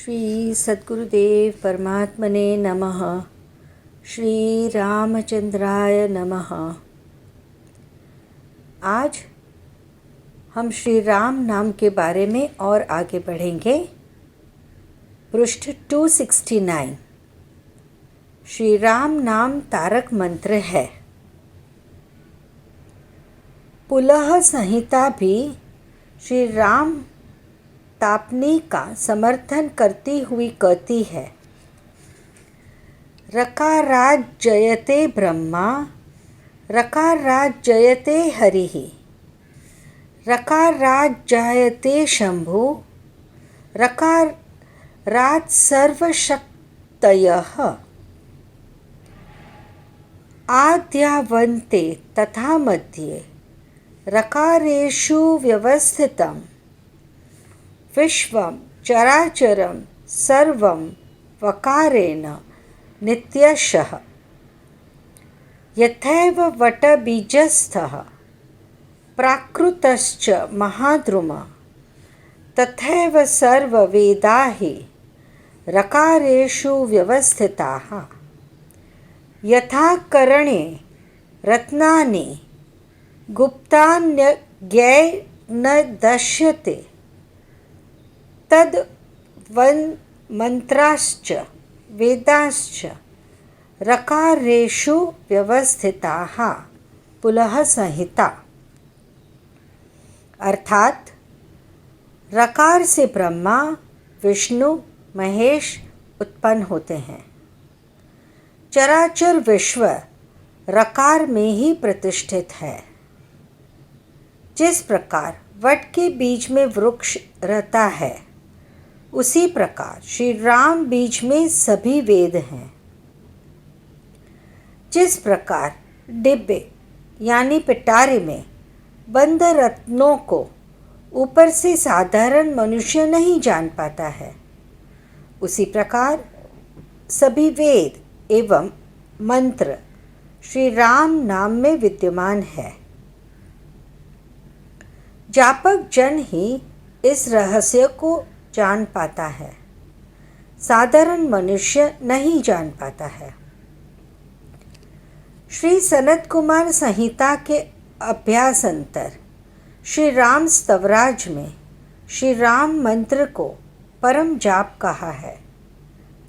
श्री सद्गुरुदेव परमात्मने नमः। श्री रामचंद्राय नमः। आज हम श्री राम नाम के बारे में और आगे बढ़ेंगे। पृष्ठ 269। श्री राम नाम तारक मंत्र है। पुलह संहिता भी श्री राम तापनी का समर्थन करती हुई कहती है, रकाराज जयते ब्रह्मा, रकाराज जयते हरिः, रकाराज जयते शंभु, रकाराज सर्वशक्तयः। आद्यावन्ते तथा मध्ये रकारेषु व्यवस्थितं विश्वं चराचरं सर्वं वकारेण नित्यशः। यथैव वटबीजस्थः प्राकृतश्च महाद्रुम, तथैव सर्ववेदा हि रकारेषु व्यवस्थिताः। यथा करणे रत्नानि गुप्तान्यज्ञै न दश्यते, तद् मंत्राश्च वेदाश्च रकारेषु व्यवस्थिताः। पुलह संहिता। अर्थात रकार से ब्रह्मा, विष्णु, महेश उत्पन्न होते हैं। चराचर विश्व रकार में ही प्रतिष्ठित है। जिस प्रकार वट के बीज में वृक्ष रहता है, उसी प्रकार श्री राम बीज में सभी वेद हैं। जिस प्रकार डिब्बे यानी पिटारे में बंद रत्नों को ऊपर से साधारण मनुष्य नहीं जान पाता है, उसी प्रकार सभी वेद एवं मंत्र श्री राम नाम में विद्यमान है। जापक जन ही इस रहस्य को जान पाता है, साधारण मनुष्य नहीं जान पाता है। श्री सनत कुमार संहिता के अभ्यासांतर श्री राम स्तवराज में श्री राम मंत्र को परम जाप कहा है,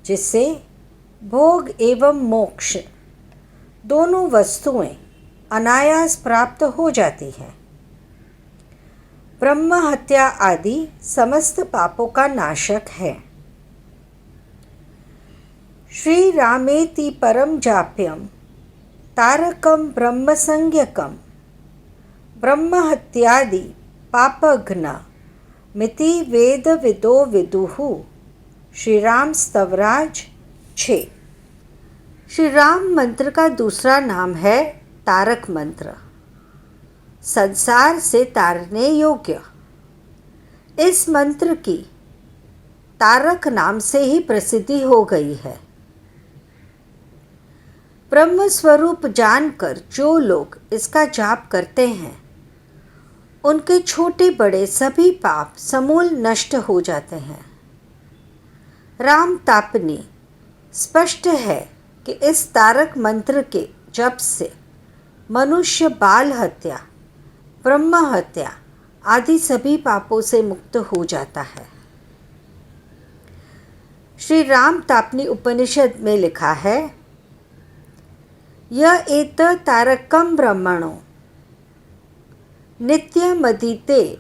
जिससे भोग एवं मोक्ष दोनों वस्तुएं अनायास प्राप्त हो जाती हैं। ब्रह्म हत्या आदि समस्त पापों का नाशक है। श्री रामेति परम जाप्यम तारकम ब्रह्म संज्ञकम, ब्रह्म हत्यादि पापघ्न मिति वेद विदो विदुः। श्री राम स्तवराज 6। श्री राम मंत्र का दूसरा नाम है तारक मंत्र, संसार से तारने योग्य। इस मंत्र की तारक नाम से ही प्रसिद्धि हो गई है। ब्रह्म स्वरूप जानकर जो लोग इसका जाप करते हैं, उनके छोटे बड़े सभी पाप समूल नष्ट हो जाते हैं। राम तापनी स्पष्ट है कि इस तारक मंत्र के जप से मनुष्य बाल हत्या, ब्रह्म हत्या आदि सभी पापों से मुक्त हो जाता है। श्री राम तापनी उपनिषद में लिखा है, यह एत तारकम ब्रह्मणो नित्यमधीते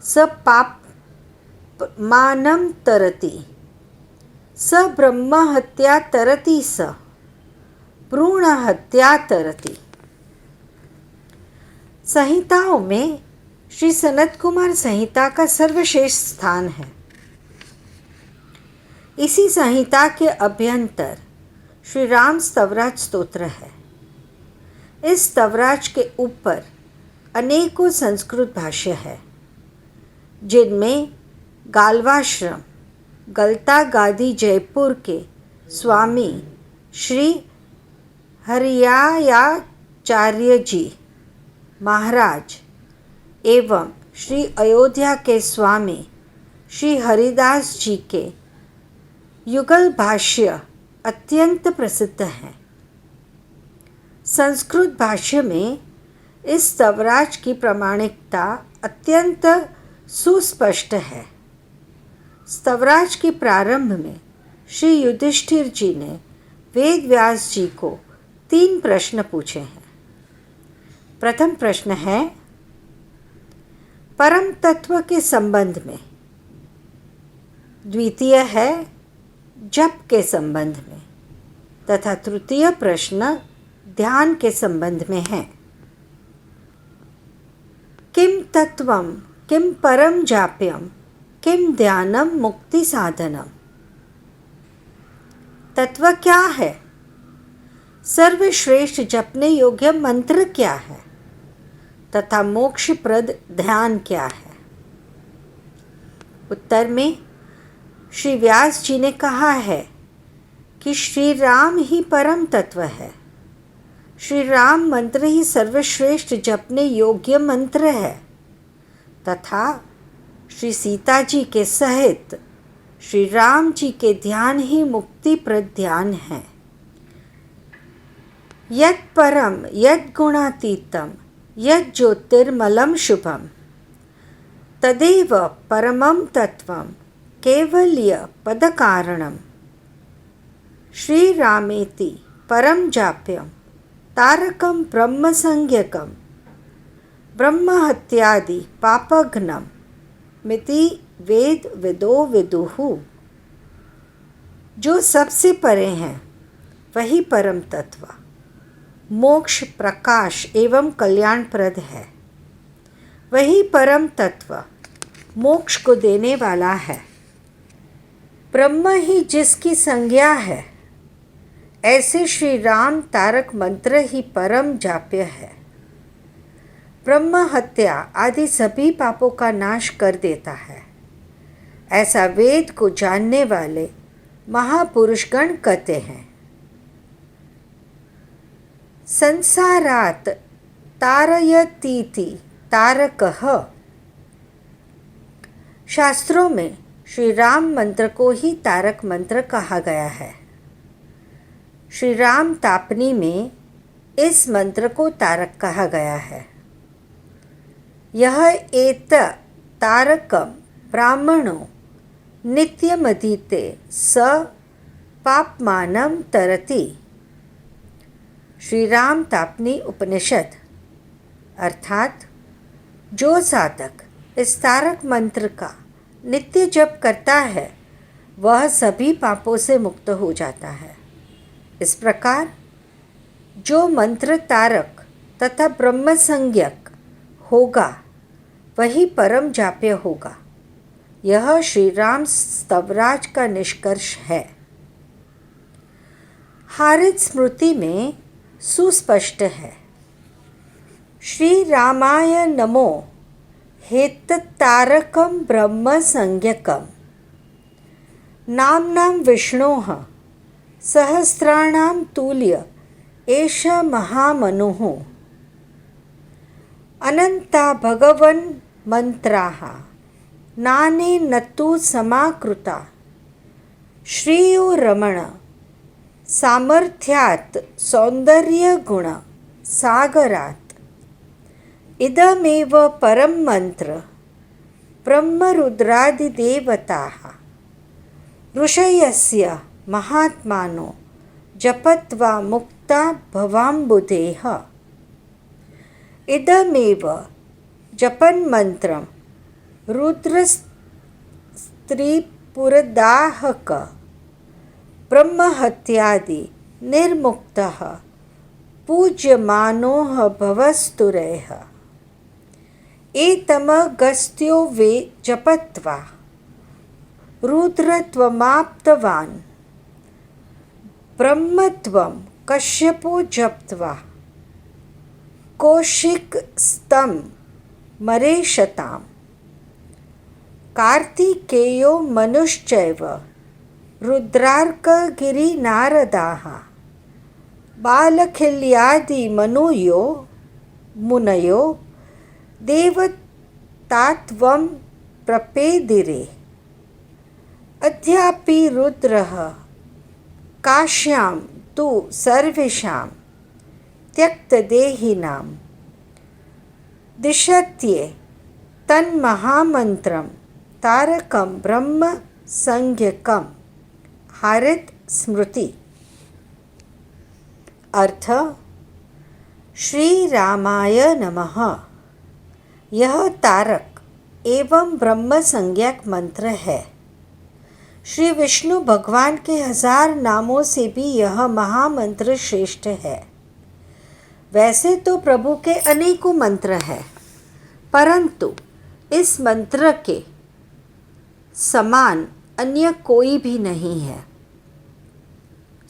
स पापमानं तरति, स ब्रह्म हत्या तरति, स भ्रूण हत्या तरति। संहिताओं में श्री सनत कुमार संहिता का सर्वश्रेष्ठ स्थान है। इसी संहिता के अभ्यंतर श्री राम स्तवराज स्तोत्र है। इस स्तवराज के ऊपर अनेकों संस्कृत भाष्य है, जिनमें गाल्वाश्रम गलता गादी जयपुर के स्वामी श्री हरियाचार्य जी महाराज एवं श्री अयोध्या के स्वामी श्री हरिदास जी के युगल भाष्य अत्यंत प्रसिद्ध हैं। संस्कृत भाष्य में इस स्तवराज की प्रामाणिकता अत्यंत सुस्पष्ट है। स्तवराज के प्रारंभ में श्री युधिष्ठिर जी ने वेद व्यास जी को 3 प्रश्न पूछे हैं। प्रथम प्रश्न है परम तत्व के संबंध में, द्वितीय है जप के संबंध में तथा तृतीय प्रश्न ध्यान के संबंध में है। किम तत्वम किम परम जाप्यम किम ध्यानम मुक्ति साधनम। तत्व क्या है, सर्वश्रेष्ठ जपने योग्य मंत्र क्या है तथा मोक्षप्रद ध्यान क्या है। उत्तर में श्री व्यास जी ने कहा है कि श्री राम ही परम तत्व है। श्री राम मंत्र ही सर्वश्रेष्ठ जपने योग्य मंत्र है तथा श्री सीता जी के सहित श्री राम जी के ध्यान ही मुक्तिप्रद ध्यान है। यत् परम यत् गुणातीतम यत् ज्योतिर्मलम शुभम तदेव परमं तत्वं केवल्य पदकारणम। श्री रामेति परम जाप्यम तारकं ब्रह्म संज्ञकं ब्रह्म हत्यादि पापघ्नं मिति वेद विदो विदुः। जो सबसे परे हैं वही परम तत्व मोक्ष प्रकाश एवं कल्याणप्रद है। वही परम तत्व मोक्ष को देने वाला है। ब्रह्म ही जिसकी संज्ञा है, ऐसे श्री राम तारक मंत्र ही परम जाप्य है। ब्रह्म हत्या आदि सभी पापों का नाश कर देता है, ऐसा वेद को जानने वाले महापुरुषगण कहते हैं। संसारात तारयतीति तारकः। शास्त्रों में श्री राम मंत्र को ही तारक मंत्र कहा गया है। श्री राम तापनी में इस मंत्र को तारक कहा गया है। यह एत तारकम ब्राह्मणो नित्यमधीते स पापमानं तरति। श्री राम तापनी उपनिषद। अर्थात जो साधक इस तारक मंत्र का नित्य जप करता है वह सभी पापों से मुक्त हो जाता है। इस प्रकार जो मंत्र तारक तथा ब्रह्म संज्ञक होगा वही परम जाप्य होगा। यह श्री राम स्तवराज का निष्कर्ष है। हारित स्मृति में सुस्पष्ट है। श्री रामाय नमो हेतत्तारकं ब्रह्म संज्ञकं नाम्नां विष्णोः सहस्राणां तुल्य एष महामनुः। अनंता भगवन् मंत्राः नाने नतु समाकृता श्रेयो रमण सामर्थ्यात् सौंदर्य गुण सागरात्। इदमेव परम मंत्र ब्रह्मरुद्रादिदेवताः ऋषयस्य महात्मानो जपत्वा मुक्ता भवाम्बुधेः। इदमेव जपन् मंत्रं रुद्रस्त्रिपुरदाहक ब्रह्महत्यादि निर्मुक्तः पूज्यमानोः भवस्तुरैः। एतमगस्त्यो वे जपत्वा रुद्रत्वमाप्तवान् ब्रह्मत्वं कश्यपो जप्त्वा कौशिकस्तं मरेशताम्। कार्तिकेयो मनुश्चैव रुद्रार्कगिरिनारदाः बालखिल्यादिमनुयो मुनयो देवतात्वं प्रपेदिरे। अद्यापि रुद्रः काश्यां तु सर्वेषां त्यक्तदेहिनां दिशत्ये तन्महामन्त्रं तारकं ब्रह्म संज्ञकं हरित स्मृति। अर्थ, श्री रामाय नमः। यह तारक एवं ब्रह्म संज्ञक मंत्र है। श्री विष्णु भगवान के 1000 नामों से भी यह महामंत्र श्रेष्ठ है। वैसे तो प्रभु के अनेकों मंत्र हैं, परंतु इस मंत्र के समान अन्य कोई भी नहीं है।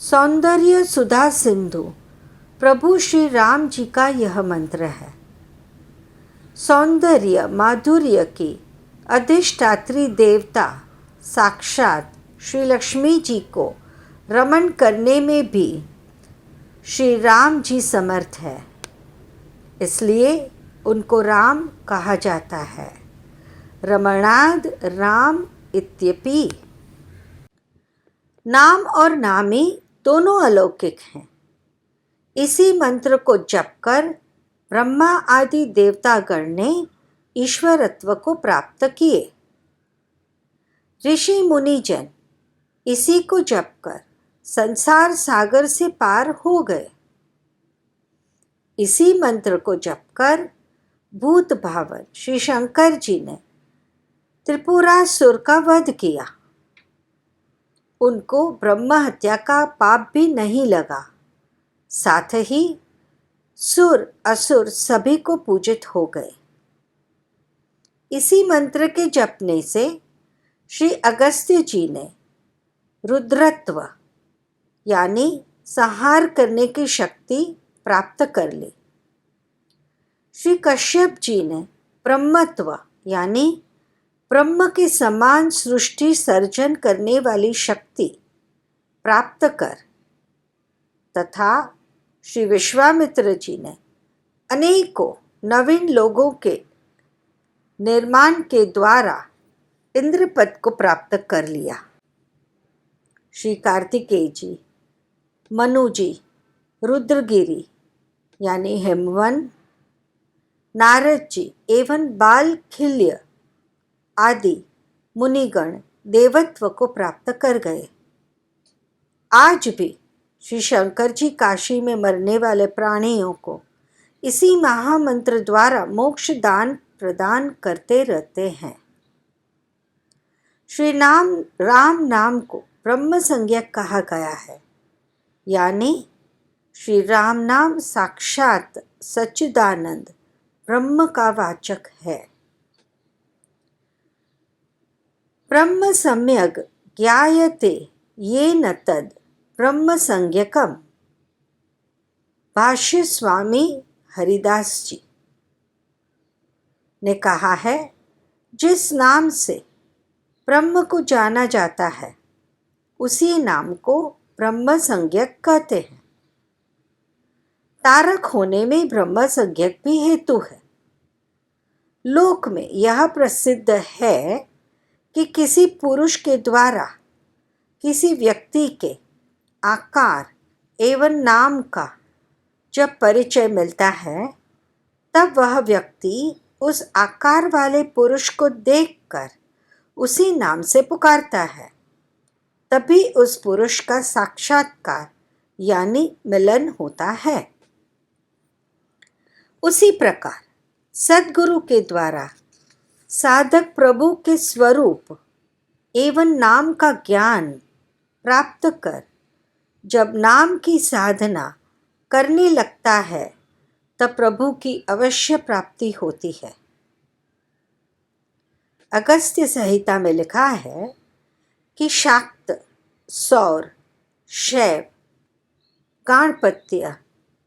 सौंदर्य सुधा सिंधु प्रभु श्री राम जी का यह मंत्र है। सौंदर्य माधुर्य की अधिष्ठात्री देवता साक्षात श्री लक्ष्मी जी को रमण करने में भी श्री राम जी समर्थ है, इसलिए उनको राम कहा जाता है। रमणाद राम इत्यपि। नाम और नामी दोनों अलौकिक हैं। इसी मंत्र को जप कर ब्रह्मा आदि देवतागण ने ईश्वरत्व को प्राप्त किए। ऋषि मुनिजन इसी को जप कर संसार सागर से पार हो गए। इसी मंत्र को जप कर भूत भावन श्री शंकर जी ने त्रिपुरासुर का वध किया। उनको ब्रह्म हत्या का पाप भी नहीं लगा, साथ ही सुर असुर सभी को पूजित हो गए। इसी मंत्र के जपने से श्री अगस्त्य जी ने रुद्रत्व यानी संहार करने की शक्ति प्राप्त कर ली। श्री कश्यप जी ने ब्रह्मत्व यानी ब्रह्म के समान सृष्टि सर्जन करने वाली शक्ति प्राप्त कर तथा श्री विश्वामित्र जी ने अनेकों नवीन लोगों के निर्माण के द्वारा इंद्र पद को प्राप्त कर लिया। श्री कार्तिकेय जी, मनु जी, रुद्रगिरी यानी हिमवन, नारद जी एवं बालखिल्य आदि मुनिगण देवत्व को प्राप्त कर गए। आज भी श्री शंकर जी काशी में मरने वाले प्राणियों को इसी महामंत्र द्वारा मोक्ष दान प्रदान करते रहते हैं। श्री राम नाम को ब्रह्म संज्ञक कहा गया है, यानी श्री राम नाम साक्षात सच्चिदानंद ब्रह्म का वाचक है। ब्रह्म सम्यग् ज्ञायते येन तद् ब्रह्म संज्ञकम्। भाष्य स्वामी हरिदास जी ने कहा है, जिस नाम से ब्रह्म को जाना जाता है उसी नाम को ब्रह्म संज्ञक कहते हैं। तारक होने में ब्रह्म संज्ञक भी हेतु है। लोक में यह प्रसिद्ध है कि किसी पुरुष के द्वारा किसी व्यक्ति के आकार एवं नाम का जब परिचय मिलता है तब वह व्यक्ति उस आकार वाले पुरुष को देखकर उसी नाम से पुकारता है, तभी उस पुरुष का साक्षात्कार यानी मिलन होता है। उसी प्रकार सद्गुरु के द्वारा साधक प्रभु के स्वरूप एवं नाम का ज्ञान प्राप्त कर जब नाम की साधना करने लगता है तब प्रभु की अवश्य प्राप्ति होती है। अगस्त्य संहिता में लिखा है कि शाक्त, सौर, शैव, गाणपत्य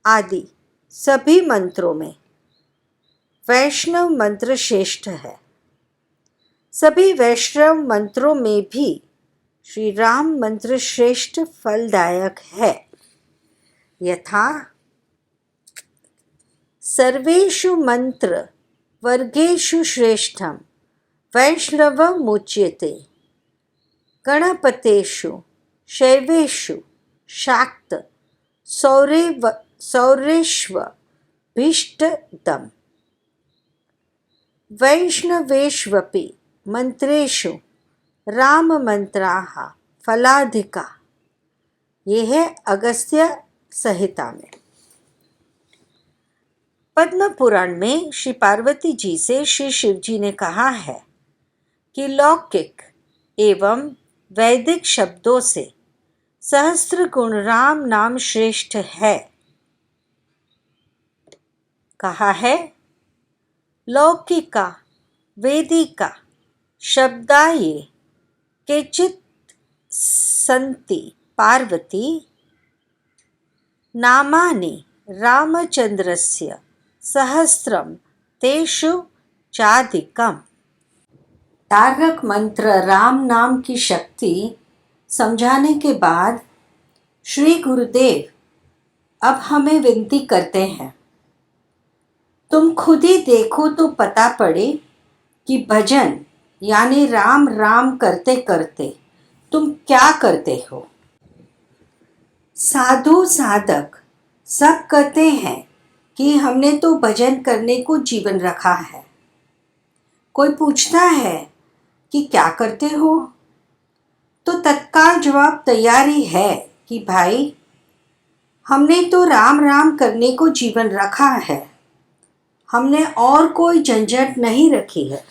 आदि सभी मंत्रों में वैष्णव मंत्र श्रेष्ठ है। सभी वैष्णव मंत्रों में भी श्री राम मंत्र श्रेष्ठ फलदायक है। यथा सर्वेषु मंत्र वर्गेषु श्रेष्ठम वैष्णवमुच्यते। गणपतेषु शैवेषु शाक्त सौरेष्वभीष्टदम् वैष्णवेष्वपि मंत्रेषु राममंत्राः फलाधिका। ये है अगस्त्य संहिता में। पद्म पुराण में श्री पार्वती जी से श्री शिव जी ने कहा है कि लौकिक एवं वैदिक शब्दों से सहस्त्र गुण राम नाम श्रेष्ठ है। कहा है लौकिका वेदिका शब्दाये केचित् सन्ति पार्वती नामानि रामचंद्रस्य सहस्रम तेषु चाधिकम। तारक मंत्र राम नाम की शक्ति समझाने के बाद श्री गुरुदेव अब हमें विनती करते हैं, तुम खुद ही देखो तो पता पड़े कि भजन यानी राम राम करते करते तुम क्या करते हो। साधु साधक सब कहते हैं कि हमने तो भजन करने को जीवन रखा है। कोई पूछता है कि क्या करते हो, तो तत्काल जवाब तैयारी है कि भाई हमने तो राम राम करने को जीवन रखा है, हमने और कोई झंझट नहीं रखी है।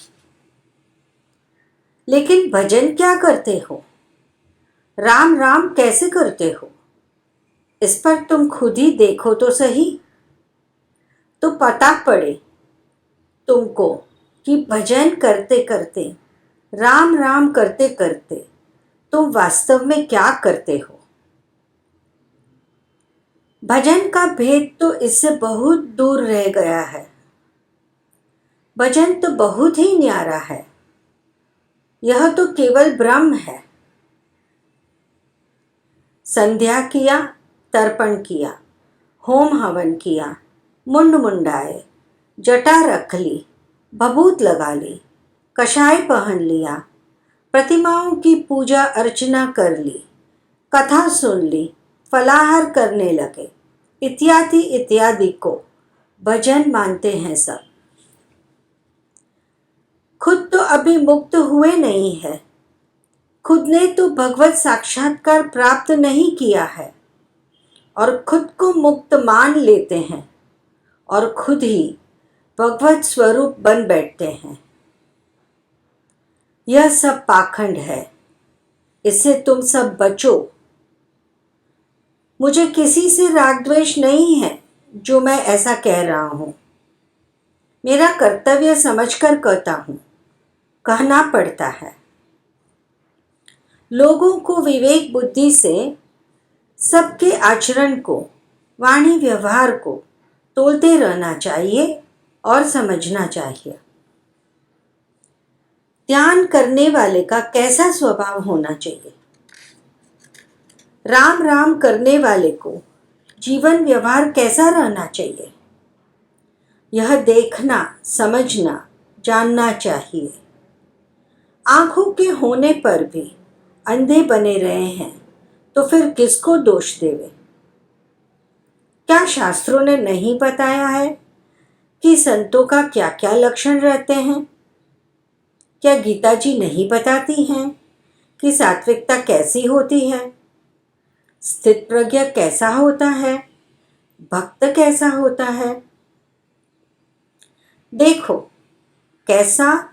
लेकिन भजन क्या करते हो, राम राम कैसे करते हो, इस पर तुम खुद ही देखो तो सही, तो पता पड़े तुमको कि भजन करते करते राम राम करते करते तुम वास्तव में क्या करते हो। भजन का भेद तो इससे बहुत दूर रह गया है। भजन तो बहुत ही न्यारा है, यह तो केवल ब्रह्म है। संध्या किया, तर्पण किया, होम हवन किया, मुंड मुंडाए, जटा रख ली, भभूत लगा ली, कषाय पहन लिया, प्रतिमाओं की पूजा अर्चना कर ली, कथा सुन ली, फलाहार करने लगे, इत्यादि इत्यादि को भजन मानते हैं सब। खुद तो अभी मुक्त हुए नहीं है, खुद ने तो भगवत साक्षात्कार प्राप्त नहीं किया है और खुद को मुक्त मान लेते हैं और खुद ही भगवत स्वरूप बन बैठते हैं। यह सब पाखंड है, इससे तुम सब बचो। मुझे किसी से राग द्वेष नहीं है जो मैं ऐसा कह रहा हूं। मेरा कर्तव्य समझकर कहता हूं, कहना पड़ता है। लोगों को विवेक बुद्धि से सबके आचरण को, वाणी व्यवहार को तोलते रहना चाहिए और समझना चाहिए। ध्यान करने वाले का कैसा स्वभाव होना चाहिए, राम राम करने वाले को जीवन व्यवहार कैसा रहना चाहिए, यह देखना, समझना, जानना चाहिए। आंखों के होने पर भी अंधे बने रहे हैं तो फिर किसको दोष देवे। क्या शास्त्रों ने नहीं बताया है कि संतों का क्या क्या लक्षण रहते हैं? क्या गीता जी नहीं बताती हैं कि सात्विकता कैसी होती है, स्थित प्रज्ञा कैसा होता है, भक्त कैसा होता है? देखो, कैसा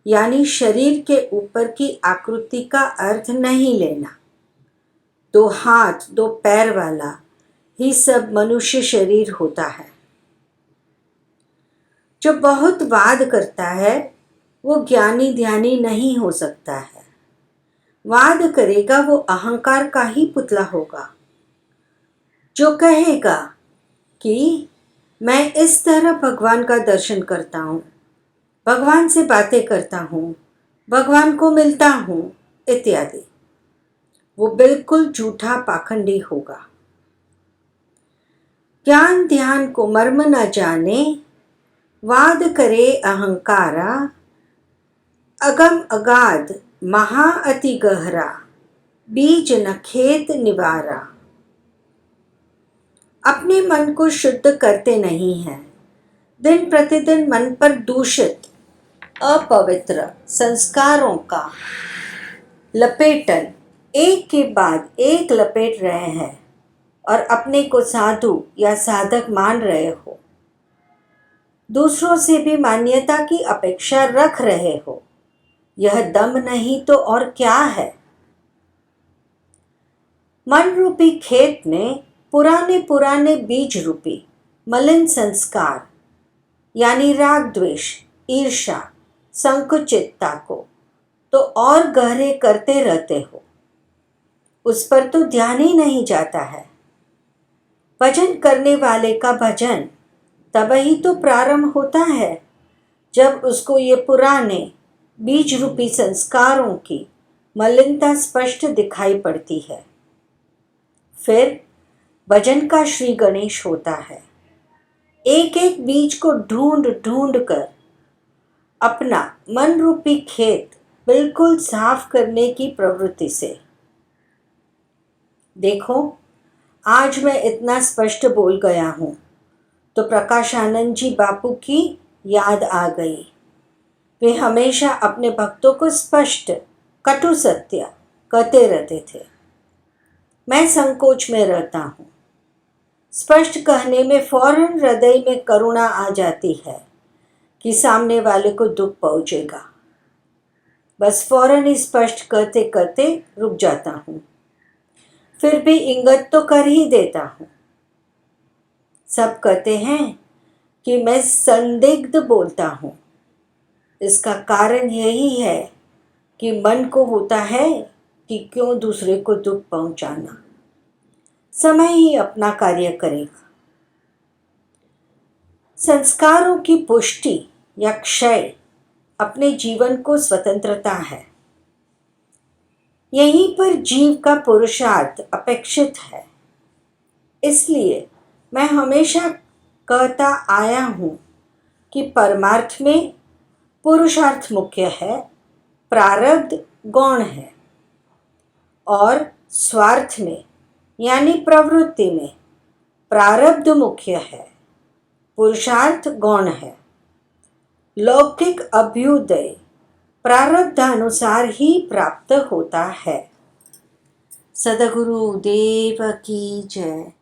यानी शरीर के ऊपर की आकृति का अर्थ नहीं लेना। 2 हाथ 2 पैर वाला ही सब मनुष्य शरीर होता है। जो बहुत वाद करता है वो ज्ञानी ध्यानी नहीं हो सकता है। वाद करेगा वो अहंकार का ही पुतला होगा। जो कहेगा कि मैं इस तरह भगवान का दर्शन करता हूँ, भगवान से बातें करता हूँ, भगवान को मिलता हूँ इत्यादि, वो बिल्कुल झूठा पाखंडी होगा। ज्ञान ध्यान को मर्म न जाने, वाद करे अहंकारा, अगम अगाध महा अति गहरा, बीज न खेत निवारा। अपने मन को शुद्ध करते नहीं हैं। दिन प्रतिदिन मन पर दूषित, अपवित्र संस्कारों का लपेटन एक के बाद एक लपेट रहे हैं और अपने को साधु या साधक मान रहे हो। दूसरों से भी मान्यता की अपेक्षा रख रहे हो। यह दम नहीं तो और क्या है। मन रूपी खेत में पुराने पुराने बीज रूपी मलिन संस्कार यानी राग द्वेष, ईर्ष्या, संकुचितता को तो और गहरे करते रहते हो। उस पर तो ध्यान ही नहीं जाता है। भजन करने वाले का भजन तब ही तो प्रारंभ होता है जब उसको ये पुराने बीज रूपी संस्कारों की मलिनता स्पष्ट दिखाई पड़ती है। फिर भजन का श्री गणेश होता है। एक एक बीज को ढूंढ ढूंढ कर अपना मन रूपी खेत बिल्कुल साफ करने की प्रवृत्ति से। देखो, आज मैं इतना स्पष्ट बोल गया हूँ तो प्रकाशानंद जी बापू की याद आ गई। वे हमेशा अपने भक्तों को स्पष्ट कटु सत्य कहते रहते थे। मैं संकोच में रहता हूँ। स्पष्ट कहने में फौरन हृदय में करुणा आ जाती है कि सामने वाले को दुख पहुँचेगा। बस फौरन ही स्पष्ट कहते कहते रुक जाता हूँ। फिर भी इंगित तो कर ही देता हूँ। सब कहते हैं कि मैं संदिग्ध बोलता हूँ। इसका कारण यही है कि मन को होता है कि क्यों दूसरे को दुख पहुंचाना। समय ही अपना कार्य करेगा। संस्कारों की पुष्टि या क्षय अपने जीवन को स्वतंत्रता है। यहीं पर जीव का पुरुषार्थ अपेक्षित है। इसलिए मैं हमेशा कहता आया हूँ कि परमार्थ में पुरुषार्थ मुख्य है, प्रारब्ध गौण है, और स्वार्थ में यानी प्रवृत्ति में प्रारब्ध मुख्य है, पुरुषार्थ गौण है। लौकिक अभ्युदय प्रारब्धानुसार ही प्राप्त होता है। सद्गुरु देव की जय।